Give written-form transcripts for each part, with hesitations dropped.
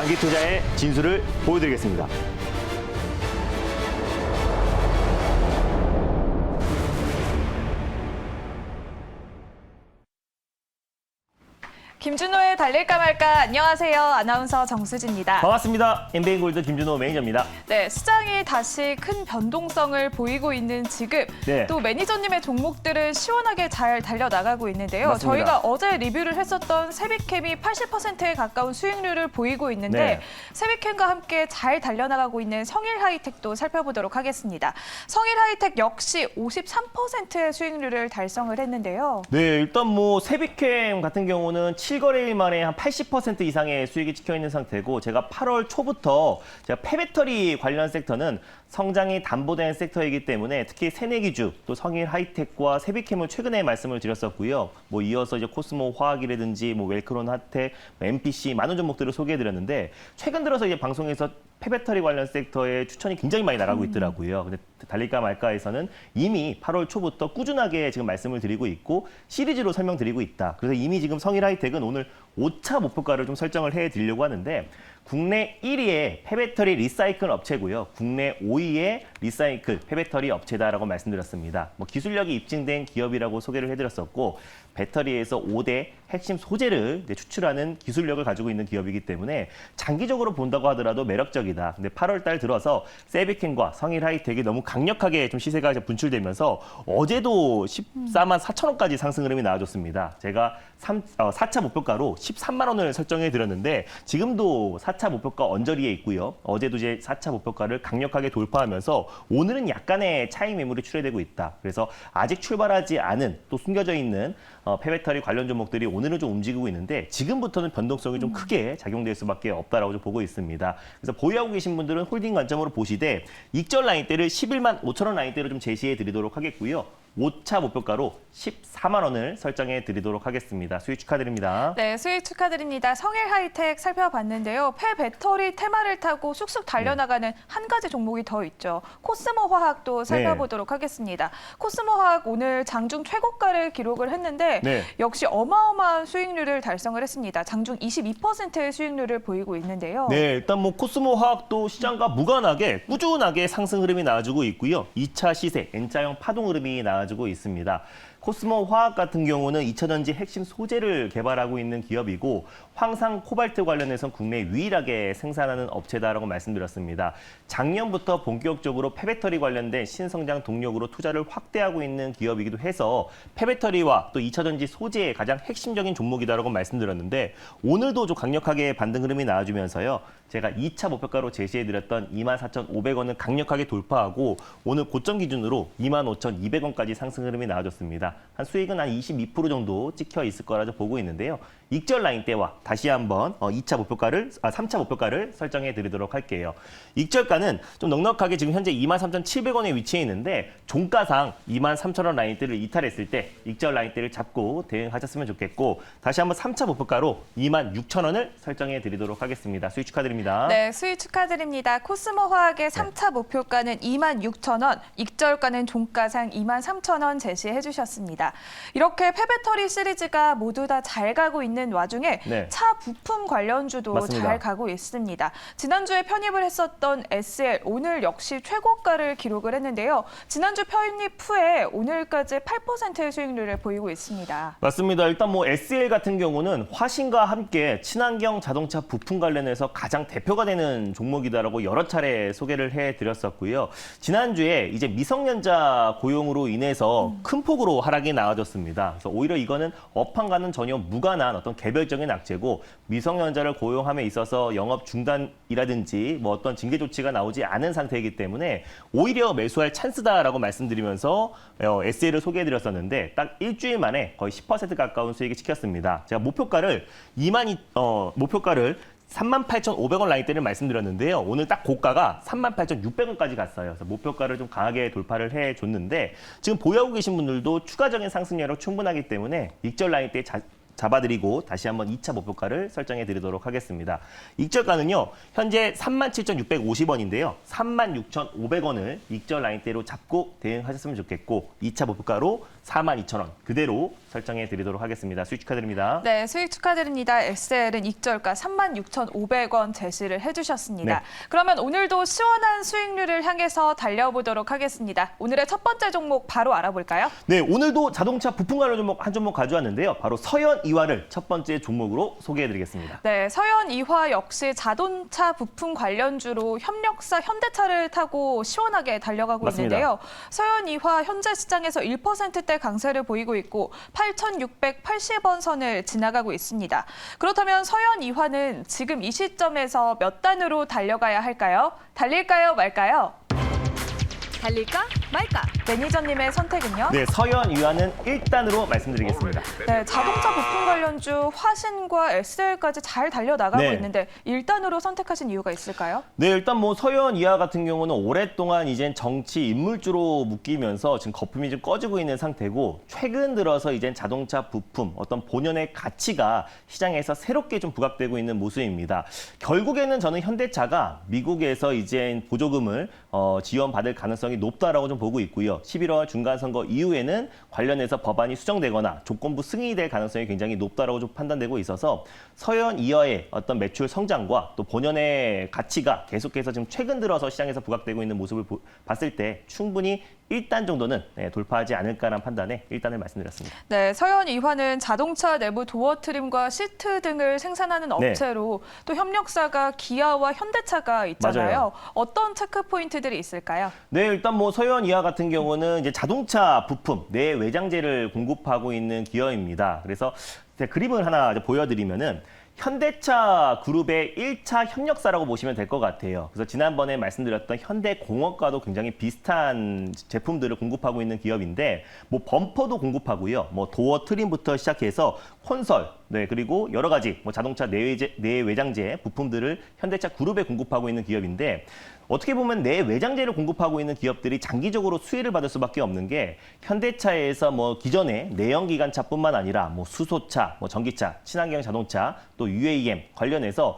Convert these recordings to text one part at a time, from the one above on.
장기 투자의 진수를 보여드리겠습니다. 김준호의 달릴까 말까. 안녕하세요. 아나운서 정수지입니다. 반갑습니다. 엠베인골드 김준호 매니저입니다. 네, 시장이 다시 큰 변동성을 보이고 있는 지금 네. 또 매니저님의 종목들은 시원하게 잘 달려나가고 있는데요. 맞습니다. 저희가 어제 리뷰를 했었던 세비캠이 80%에 가까운 수익률을 보이고 있는데 네. 세비캠과 함께 잘 달려나가고 있는 성일하이텍도 살펴보도록 하겠습니다. 성일하이텍 역시 53%의 수익률을 달성을 했는데요. 네, 일단 세비캠 같은 경우는 7거래일 만에 한 80% 이상의 수익이 찍혀 있는 상태고, 제가 8월 초부터 폐배터리 관련 섹터는 성장이 담보된 섹터이기 때문에 특히 새내기주, 또 성일하이텍과 세비캠을 최근에 말씀을 드렸었고요. 이어서 이제 코스모 화학이라든지 웰크론 하텍, MPC 많은 종목들을 소개해드렸는데, 최근 들어서 이제 방송에서 폐배터리 관련 섹터에 추천이 굉장히 많이 나가고 있더라고요. 근데 달릴까 말까에서는 이미 8월 초부터 꾸준하게 지금 말씀을 드리고 있고 시리즈로 설명드리고 있다. 그래서 이미 지금 성일하이텍은 오늘 5차 목표가를 좀 설정을 해드리려고 하는데, 국내 1위의 폐배터리 리사이클 업체고요. 국내 5위의 리사이클 폐배터리 업체다라고 말씀드렸습니다. 기술력이 입증된 기업이라고 소개를 해드렸었고, 배터리에서 5대 핵심 소재를 추출하는 기술력을 가지고 있는 기업이기 때문에 장기적으로 본다고 하더라도 매력적이다. 근데 8월 달 들어서 세비캠과 성일하이텍이 너무 강력하게 좀 시세가 분출되면서 어제도 14만 4천 원까지 상승 흐름이 나와줬습니다. 제가 4차 목표가로 13만 원을 설정해 드렸는데 지금도 4차 목표가 언저리에 있고요. 어제도 이제 4차 목표가를 강력하게 돌파하면서 오늘은 약간의 차익 매물이 출회되고 있다. 그래서 아직 출발하지 않은 또 숨겨져 있는 폐배터리 관련 종목들이 오늘은 좀 움직이고 있는데, 지금부터는 변동성이 좀 크게 작용될 수밖에 없다라고 좀 보고 있습니다. 그래서 보유하고 계신 분들은 홀딩 관점으로 보시되 익절 라인대를 11만 5천 원 라인대로 좀 제시해 드리도록 하겠고요. 5차 목표가로 14만 원을 설정해 드리도록 하겠습니다. 수익 축하드립니다. 네, 수익 축하드립니다. 성일하이텍 살펴봤는데요. 폐배터리 테마를 타고 쑥쑥 달려나가는 한 가지 종목이 더 있죠. 코스모 화학도 살펴보도록 하겠습니다. 코스모 화학 오늘 장중 최고가를 기록을 했는데 역시 어마어마한 수익률을 달성을 했습니다. 장중 22%의 수익률을 보이고 있는데요. 네, 일단 코스모 화학도 시장과 무관하게 꾸준하게 상승 흐름이 나와주고 있고요. 2차 시세 N자형 파동 흐름이 나와주고 있습니다. 코스모 화학 같은 경우는 2차전지 핵심 소재를 개발하고 있는 기업이고, 황산 코발트 관련해서 국내 유일하게 생산하는 업체다라고 말씀드렸습니다. 작년부터 본격적으로 폐배터리 관련된 신성장 동력으로 투자를 확대하고 있는 기업이기도 해서 폐배터리와 또 2차전지 소재의 가장 핵심적인 종목이다라고 말씀드렸는데, 오늘도 좀 강력하게 반등 흐름이 나와주면서요. 제가 2차 목표가로 제시해드렸던 24,500원을 강력하게 돌파하고 오늘 고점 기준으로 25,200원까지 상승 흐름이 나와줬습니다. 한 수익은 한 22% 정도 찍혀 있을 거라 보고 있는데요. 익절 라인대와 다시 한번 3차 목표가를 설정해 드리도록 할게요. 익절가는 좀 넉넉하게 지금 현재 23,700원에 위치해 있는데, 종가상 23,000원 라인대를 이탈했을 때 익절 라인대를 잡고 대응하셨으면 좋겠고, 다시 한번 3차 목표가로 26,000원을 설정해 드리도록 하겠습니다. 수익 축하드립니다. 네, 수익 축하드립니다. 코스모 화학의 3차 목표가는 26,000원, 익절가는 종가상 23,000원 제시해 주셨습니다. 이렇게 폐배터리 시리즈가 모두 다 잘 가고 있는 와중에 차 부품 관련주도 맞습니다. 잘 가고 있습니다. 지난주에 편입을 했었던 SL, 오늘 역시 최고가를 기록을 했는데요. 지난주 편입 후에 오늘까지 8%의 수익률을 보이고 있습니다. 맞습니다. 일단 SL 같은 경우는 화신과 함께 친환경 자동차 부품 관련해서 가장 대표가 되는 종목이다라고 여러 차례 소개를 해드렸었고요. 지난주에 이제 미성년자 고용으로 인해서 큰 폭으로 하락이 나와줬습니다. 그래서 오히려 이거는 업황과는 전혀 무관한 어떤 개별적인 악재고, 미성년자를 고용함에 있어서 영업 중단이라든지 어떤 징계 조치가 나오지 않은 상태이기 때문에 오히려 매수할 찬스다라고 말씀드리면서 SL을 소개해드렸었는데, 딱 일주일 만에 거의 10% 가까운 수익이 찍혔습니다. 제가 목표가를 38,500원 라인대를 말씀드렸는데요. 오늘 딱 고가가 38,600원까지 갔어요. 그래서 목표가를 좀 강하게 돌파를 해줬는데, 지금 보유하고 계신 분들도 추가적인 상승 여력 충분하기 때문에 익절 라인대에 잡아드리고 다시 한번 2차 목표가를 설정해 드리도록 하겠습니다. 익절가는요. 현재 37,650원인데요. 36,500원을 익절 라인대로 잡고 대응하셨으면 좋겠고 2차 목표가로 42,000원 그대로 설정해 드리도록 하겠습니다. 수익 축하드립니다. 네, 수익 축하드립니다. SL은 익절가 36,500원 제시를 해주셨습니다. 네. 그러면 오늘도 시원한 수익률을 향해서 달려보도록 하겠습니다. 오늘의 첫 번째 종목 바로 알아볼까요? 네, 오늘도 자동차 부품 관련 종목 한 종목 가져왔는데요. 바로 서현이화를 첫 번째 종목으로 소개해 드리겠습니다. 네, 서현이화 역시 자동차 부품 관련주로 협력사 현대차를 타고 시원하게 달려가고 맞습니다. 있는데요. 서현이화 현재 시장에서 1%대 강세를 보이고 있고 8,680원 선을 지나가고 있습니다. 그렇다면 서현이화는 지금 이 시점에서 몇 단으로 달려가야 할까요? 달릴까요, 말까요? 달릴까 말까? 매니저님의 선택은요? 네, 서현이화는 1단으로 말씀드리겠습니다. 네, 자동차 부품 관련주 화신과 SL까지 잘 달려나가고 네. 있는데 1단으로 선택하신 이유가 있을까요? 네, 일단 뭐 서현이화 같은 경우는 오랫동안 이젠 정치 인물주로 묶이면서 지금 거품이 좀 꺼지고 있는 상태고 최근 들어서 이젠 자동차 부품 어떤 본연의 가치가 시장에서 새롭게 좀 부각되고 있는 모습입니다. 결국에는 저는 현대차가 미국에서 이제 보조금을 지원받을 가능성이 높다라고 좀 보고 있고요. 11월 중간선거 이후에는 관련해서 법안이 수정되거나 조건부 승인이 될 가능성이 굉장히 높다라고 좀 판단되고 있어서 서현 이하의 어떤 매출 성장과 또 본연의 가치가 계속해서 지금 최근 들어서 시장에서 부각되고 있는 모습을 봤을 때 충분히 1단 정도는 돌파하지 않을까라는 판단에 1단을 말씀드렸습니다. 네, 서현이화는 자동차 내부 도어 트림과 시트 등을 생산하는 네. 업체로 또 협력사가 기아와 현대차가 있잖아요. 맞아요. 어떤 체크 포인트들이 있을까요? 네, 일단 뭐 서현이화 같은 경우는 이제 자동차 부품 내 외장재를 공급하고 있는 기업입니다. 그래서 제가 그림을 하나 보여드리면은 현대차 그룹의 1차 협력사라고 보시면 될 것 같아요. 그래서 지난번에 말씀드렸던 현대공업과도 굉장히 비슷한 제품들을 공급하고 있는 기업인데 뭐 범퍼도 공급하고요. 뭐 도어 트림부터 시작해서 콘솔, 네, 그리고 여러 가지 뭐 자동차 내외장재 부품들을 현대차 그룹에 공급하고 있는 기업인데 어떻게 보면 내외장재를 공급하고 있는 기업들이 장기적으로 수혜를 받을 수밖에 없는 게 현대차에서 뭐 기존의 내연기관차뿐만 아니라 뭐 수소차, 뭐 전기차, 친환경 자동차, 또 UAM 관련해서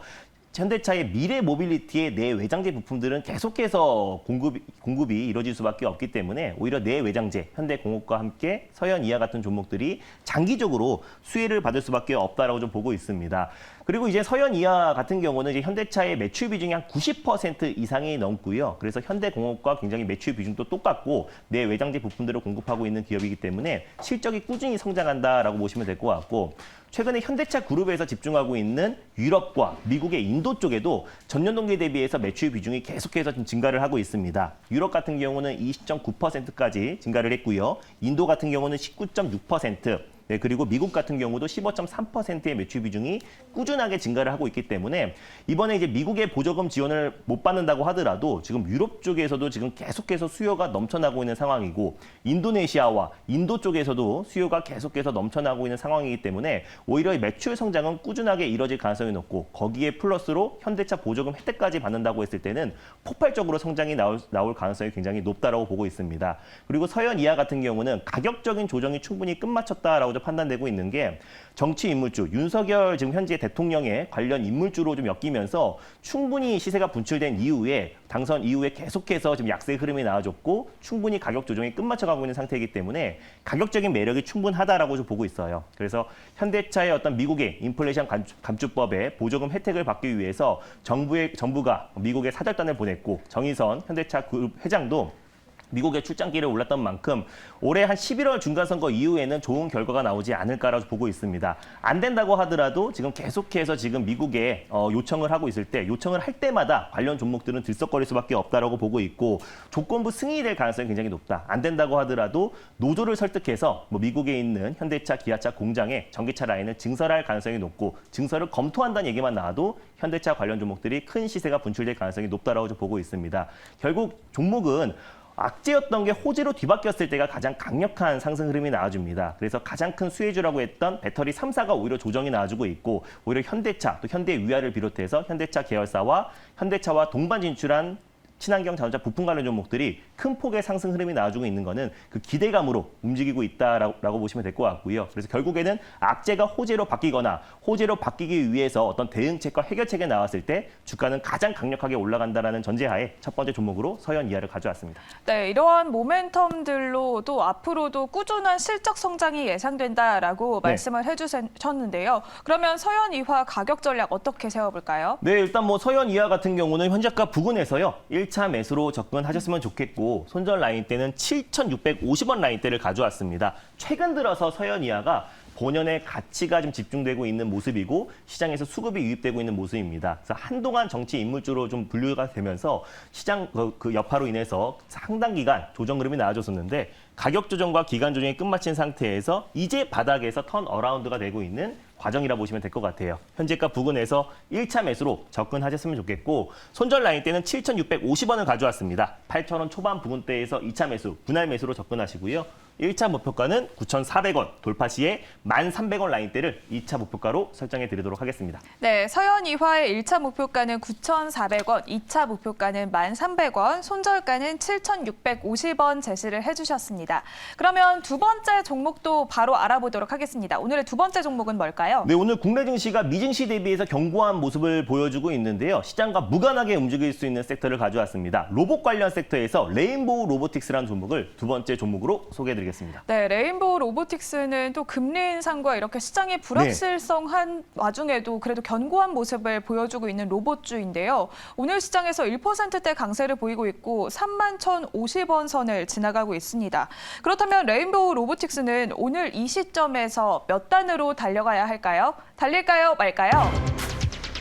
현대차의 미래 모빌리티의 내외장재 부품들은 계속해서 공급이 이루어질 수밖에 없기 때문에 오히려 내외장재, 현대공업과 함께 서현이화 같은 종목들이 장기적으로 수혜를 받을 수밖에 없다라고 좀 보고 있습니다. 그리고 이제 서현이화 같은 경우는 이제 현대차의 매출 비중이 한 90% 이상이 넘고요. 그래서 현대공업과 굉장히 매출 비중도 똑같고 내외장재 부품들을 공급하고 있는 기업이기 때문에 실적이 꾸준히 성장한다라고 보시면 될 것 같고 최근에 현대차 그룹에서 집중하고 있는 유럽과 미국의 인도 쪽에도 전년 동기 대비해서 매출 비중이 계속해서 좀 증가를 하고 있습니다. 유럽 같은 경우는 20.9%까지 증가를 했고요. 인도 같은 경우는 19.6%, 네, 그리고 미국 같은 경우도 15.3%의 매출 비중이 꾸준하게 증가를 하고 있기 때문에 이번에 이제 미국의 보조금 지원을 못 받는다고 하더라도 지금 유럽 쪽에서도 지금 계속해서 수요가 넘쳐나고 있는 상황이고 인도네시아와 인도 쪽에서도 수요가 계속해서 넘쳐나고 있는 상황이기 때문에 오히려 매출 성장은 꾸준하게 이뤄질 가능성이 높고 거기에 플러스로 현대차 보조금 혜택까지 받는다고 했을 때는 폭발적으로 성장이 나올 가능성이 굉장히 높다라고 보고 있습니다. 그리고 서현이화 같은 경우는 가격적인 조정이 충분히 끝마쳤다라고 판단되고 있는 게 정치 인물주 윤석열 지금 현재 대통령의 관련 인물주로 좀 엮이면서 충분히 시세가 분출된 이후에 당선 이후에 계속해서 지금 약세 흐름이 나와줬고 충분히 가격 조정이 끝마쳐가고 있는 상태이기 때문에 가격적인 매력이 충분하다라고 좀 보고 있어요. 그래서 현대차의 어떤 미국의 인플레이션 감축법의 보조금 혜택을 받기 위해서 정부가 미국에 사절단을 보냈고 정의선 현대차 그룹 회장도 미국에 출장길에 올랐던 만큼 올해 한 11월 중간선거 이후에는 좋은 결과가 나오지 않을까라고 보고 있습니다. 안 된다고 하더라도 지금 계속해서 지금 미국에 요청을 하고 있을 때 요청을 할 때마다 관련 종목들은 들썩거릴 수밖에 없다라고 보고 있고 조건부 승인이 될 가능성이 굉장히 높다. 안 된다고 하더라도 노조를 설득해서 뭐 미국에 있는 현대차, 기아차 공장에 전기차 라인을 증설할 가능성이 높고 증설을 검토한다는 얘기만 나와도 현대차 관련 종목들이 큰 시세가 분출될 가능성이 높다라고 좀 보고 있습니다. 결국 종목은 악재였던 게 호재로 뒤바뀌었을 때가 가장 강력한 상승 흐름이 나와줍니다. 그래서 가장 큰 수혜주라고 했던 배터리 3사가 오히려 조정이 나와주고 있고 오히려 현대차, 또 현대위아를 비롯해서 현대차 계열사와 현대차와 동반 진출한 친환경 자동차 부품 관련 종목들이 큰 폭의 상승 흐름이 나와주고 있는 거는 그 기대감으로 움직이고 있다라고 보시면 될 것 같고요. 그래서 결국에는 악재가 호재로 바뀌거나 호재로 바뀌기 위해서 어떤 대응책과 해결책이 나왔을 때 주가는 가장 강력하게 올라간다라는 전제하에 첫 번째 종목으로 서현 이하를 가져왔습니다. 네, 이러한 모멘텀들로 또 앞으로도 꾸준한 실적 성장이 예상된다라고 네. 말씀을 해주셨는데요. 그러면 서현 이화 가격 전략 어떻게 세워볼까요? 네, 일단 뭐 서현 이하 같은 경우는 현재가 부근에서요. 1차 매수로 접근하셨으면 좋겠고 손절 라인대는 7,650원 라인대를 가져왔습니다. 최근 들어서 서현 이하가 본연의 가치가 좀 집중되고 있는 모습이고 시장에서 수급이 유입되고 있는 모습입니다. 그래서 한동안 정치 인물주로 좀 분류가 되면서 시장 그 여파로 인해서 상당 기간 조정 흐름이 나와줬었는데 가격 조정과 기간 조정이 끝마친 상태에서 이제 바닥에서 턴 어라운드가 되고 있는 과정이라 보시면 될 것 같아요. 현재가 부근에서 1차 매수로 접근하셨으면 좋겠고 손절 라인 때는 7,650원을 가져왔습니다. 8,000원 초반 부근대에서 2차 매수, 분할 매수로 접근하시고요. 1차 목표가는 9,400원, 돌파 시에 1,300원 라인대를 2차 목표가로 설정해 드리도록 하겠습니다. 네, 서현 이화의 1차 목표가는 9,400원, 2차 목표가는 1,300원, 손절가는 7,650원 제시를 해주셨습니다. 그러면 두 번째 종목도 바로 알아보도록 하겠습니다. 오늘의 두 번째 종목은 뭘까요? 네, 오늘 국내 증시가 미증시 대비해서 견고한 모습을 보여주고 있는데요. 시장과 무관하게 움직일 수 있는 섹터를 가져왔습니다. 로봇 관련 섹터에서 레인보우 로보틱스라는 종목을 두 번째 종목으로 소개해드리겠습니다. 네, 레인보우 로보틱스는 또 금리 인상과 이렇게 시장의 불확실성한 와중에도 그래도 견고한 모습을 보여주고 있는 로봇주인데요. 오늘 시장에서 1%대 강세를 보이고 있고 31,050원 선을 지나가고 있습니다. 그렇다면 레인보우 로보틱스는 오늘 이 시점에서 몇 단으로 달려가야 할까요? 달릴까요? 말까요?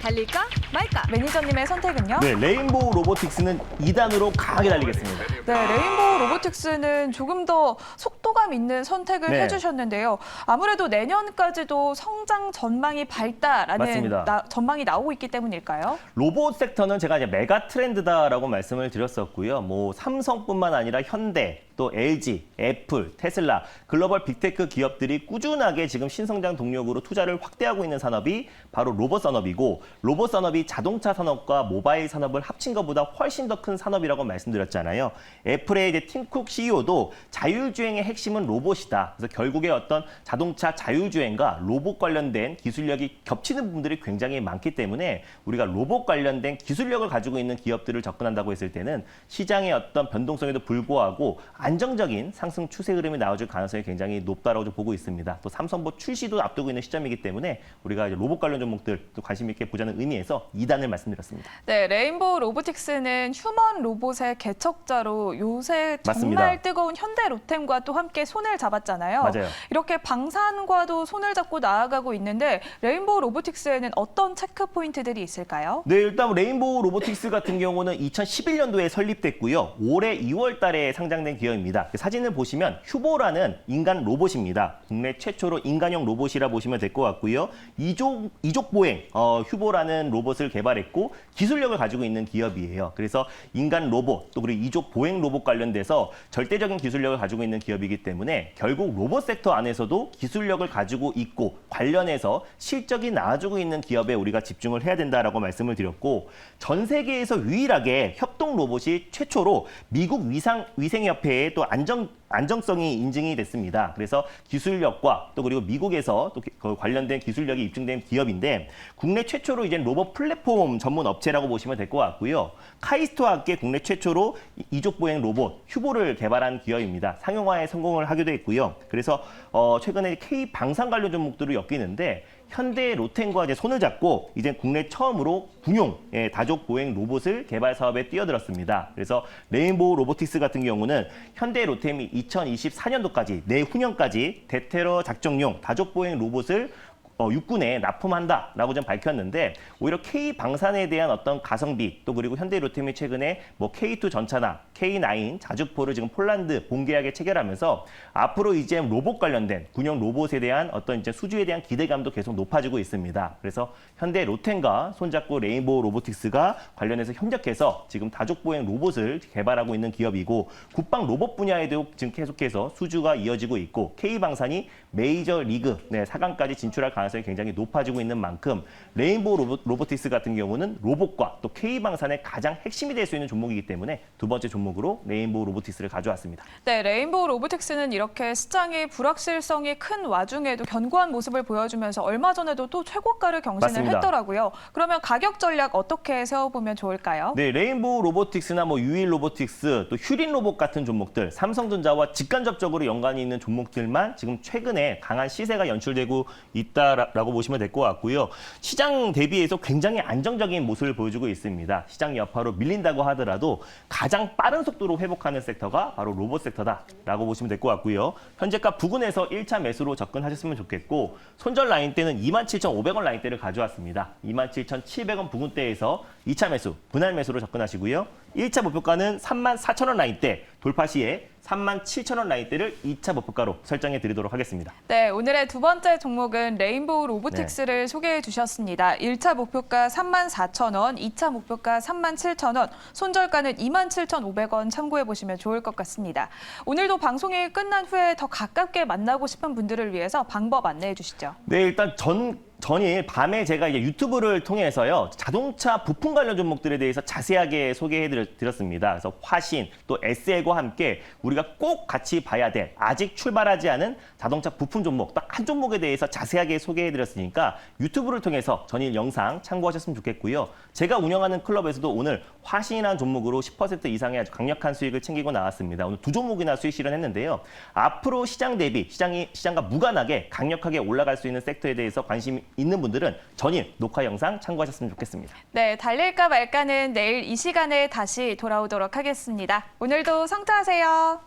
달릴까 말까? 매니저님의 선택은요? 네, 레인보우 로보틱스는 2단으로 강하게 달리겠습니다. 네, 레인보우 로보틱스는 조금 더 속도감 있는 선택을 네. 해주셨는데요. 아무래도 내년까지도 성장 전망이 밝다라는 맞습니다. 전망이 나오고 있기 때문일까요? 로봇 섹터는 제가 이제 메가 트렌드다라고 말씀을 드렸었고요. 뭐 삼성뿐만 아니라 현대, 또 LG, 애플, 테슬라, 글로벌 빅테크 기업들이 꾸준하게 지금 신성장 동력으로 투자를 확대하고 있는 산업이 바로 로봇 산업이고 로봇 산업이 자동차 산업과 모바일 산업을 합친 것보다 훨씬 더 큰 산업이라고 말씀드렸잖아요. 애플의 이제 팀 쿡 CEO도 자율주행의 핵심은 로봇이다. 그래서 결국에 어떤 자동차 자율주행과 로봇 관련된 기술력이 겹치는 부분들이 굉장히 많기 때문에 우리가 로봇 관련된 기술력을 가지고 있는 기업들을 접근한다고 했을 때는 시장의 어떤 변동성에도 불구하고 안정적인 상승 추세 흐름이 나와줄 가능성이 굉장히 높다라고 좀 보고 있습니다. 또 삼성보 출시도 앞두고 있는 시점이기 때문에 우리가 이제 로봇 관련 종목들 또 관심 있게 보자는 의미에서 2단을 말씀드렸습니다. 네, 레인보우 로보틱스는 휴먼 로봇의 개척자로 요새 정말 맞습니다. 뜨거운 현대 로템과 또 함께 손을 잡았잖아요. 맞아요. 이렇게 방산과도 손을 잡고 나아가고 있는데 레인보우 로보틱스에는 어떤 체크 포인트들이 있을까요? 네, 일단 레인보우 로보틱스 같은 경우는 2011년도에 설립됐고요. 올해 2월 달에 상장된 기업입니다. 사진을 보시면 휴보라는 인간 로봇입니다. 국내 최초로 인간형 로봇이라 보시면 될 것 같고요. 이족 보행 휴보라는 로봇을 개발했고 기술력을 가지고 있는 기업이에요. 그래서 인간 로봇 또 그리고 이족 보행 로봇 관련돼서 절대적인 기술력을 가지고 있는 기업이기 때문에 결국 로봇 섹터 안에서도 기술력을 가지고 있고 관련해서 실적이 나아지고 있는 기업에 우리가 집중을 해야 된다라고 말씀을 드렸고 전 세계에서 유일하게 협동 로봇이 최초로 미국 위생협회에 또 안정성이 인증이 됐습니다. 그래서 기술력과 또 그리고 미국에서 또 그 관련된 기술력이 입증된 기업인데 국내 최초로 이제 로봇 플랫폼 전문 업체라고 보시면 될 것 같고요. 카이스트와 함께 국내 최초로 이족 보행 로봇 휴보를 개발한 기업입니다. 상용화에 성공을 하기도 했고요. 그래서 최근에 K 방산 관련 종목들을 엮이는데 현대 로템과 이제 손을 잡고 이제 국내 처음으로 군용 다족 보행 로봇을 개발 사업에 뛰어들었습니다. 그래서 레인보우 로보틱스 같은 경우는 현대 로템이 2024년도까지 내후년까지 대테러 작정용 다족 보행 로봇을 육군에 납품한다라고 좀 밝혔는데 오히려 K 방산에 대한 어떤 가성비 또 그리고 현대 로템이 최근에 뭐 K2 전차나 K9 자주포를 지금 폴란드 본계약에 체결하면서 앞으로 이제 로봇 관련된 군용 로봇에 대한 어떤 이제 수주에 대한 기대감도 계속 높아지고 있습니다. 그래서 현대 로템과 손잡고 레인보우 로보틱스가 관련해서 협력해서 지금 다족 보행 로봇을 개발하고 있는 기업이고 국방 로봇 분야에도 지금 계속해서 수주가 이어지고 있고 K 방산이 메이저 리그 4강까지 진출할 가능성이 가능성이 굉장히 높아지고 있는 만큼 레인보우 로보틱스 같은 경우는 로봇과 또 K방산의 가장 핵심이 될 수 있는 종목이기 때문에 두 번째 종목으로 레인보우 로보틱스를 가져왔습니다. 네, 레인보우 로보틱스는 이렇게 시장의 불확실성이 큰 와중에도 견고한 모습을 보여주면서 얼마 전에도 또 최고가를 경신을 맞습니다. 했더라고요. 그러면 가격 전략 어떻게 세워보면 좋을까요? 네, 레인보우 로보틱스나 유일 로보틱스, 또 휴린 로봇 같은 종목들, 삼성전자와 직간접적으로 연관이 있는 종목들만 지금 최근에 강한 시세가 연출되고 있다라고 보시면 될 것 같고요. 시장 대비해서 굉장히 안정적인 모습을 보여주고 있습니다. 시장 여파로 밀린다고 하더라도 가장 빠른 속도로 회복하는 섹터가 바로 로봇 섹터다라고 보시면 될 것 같고요. 현재가 부근에서 1차 매수로 접근하셨으면 좋겠고 손절 라인대는 27,500원 라인대를 가져왔습니다. 27,700원 부근대에서 2차 매수, 분할 매수로 접근하시고요. 1차 목표가는 34,000원 라인대, 돌파 시에 37,000원 라인대를 2차 목표가로 설정해 드리도록 하겠습니다. 네, 오늘의 두 번째 종목은 레인보우 로보틱스를 소개해 주셨습니다. 1차 목표가 34,000원, 2차 목표가 37,000원, 손절가는 27,500원 참고해 보시면 좋을 것 같습니다. 오늘도 방송이 끝난 후에 더 가깝게 만나고 싶은 분들을 위해서 방법 안내해 주시죠. 네, 일단 전일 밤에 제가 이제 유튜브를 통해서요, 자동차 부품 관련 종목들에 대해서 자세하게 소개해 드렸습니다. 그래서 화신, 또 SL과 함께 우리가 꼭 같이 봐야 될 아직 출발하지 않은 자동차 부품 종목, 딱 한 종목에 대해서 자세하게 소개해 드렸으니까 유튜브를 통해서 전일 영상 참고하셨으면 좋겠고요. 제가 운영하는 클럽에서도 오늘 화신이라는 종목으로 10% 이상의 아주 강력한 수익을 챙기고 나왔습니다. 오늘 두 종목이나 수익 실현했는데요. 앞으로 시장 대비 시장과 무관하게 강력하게 올라갈 수 있는 섹터에 대해서 관심 있는 분들은 전일 녹화 영상 참고하셨으면 좋겠습니다. 네, 달릴까 말까는 내일 이 시간에 다시 돌아오도록 하겠습니다. 오늘도 성투하세요.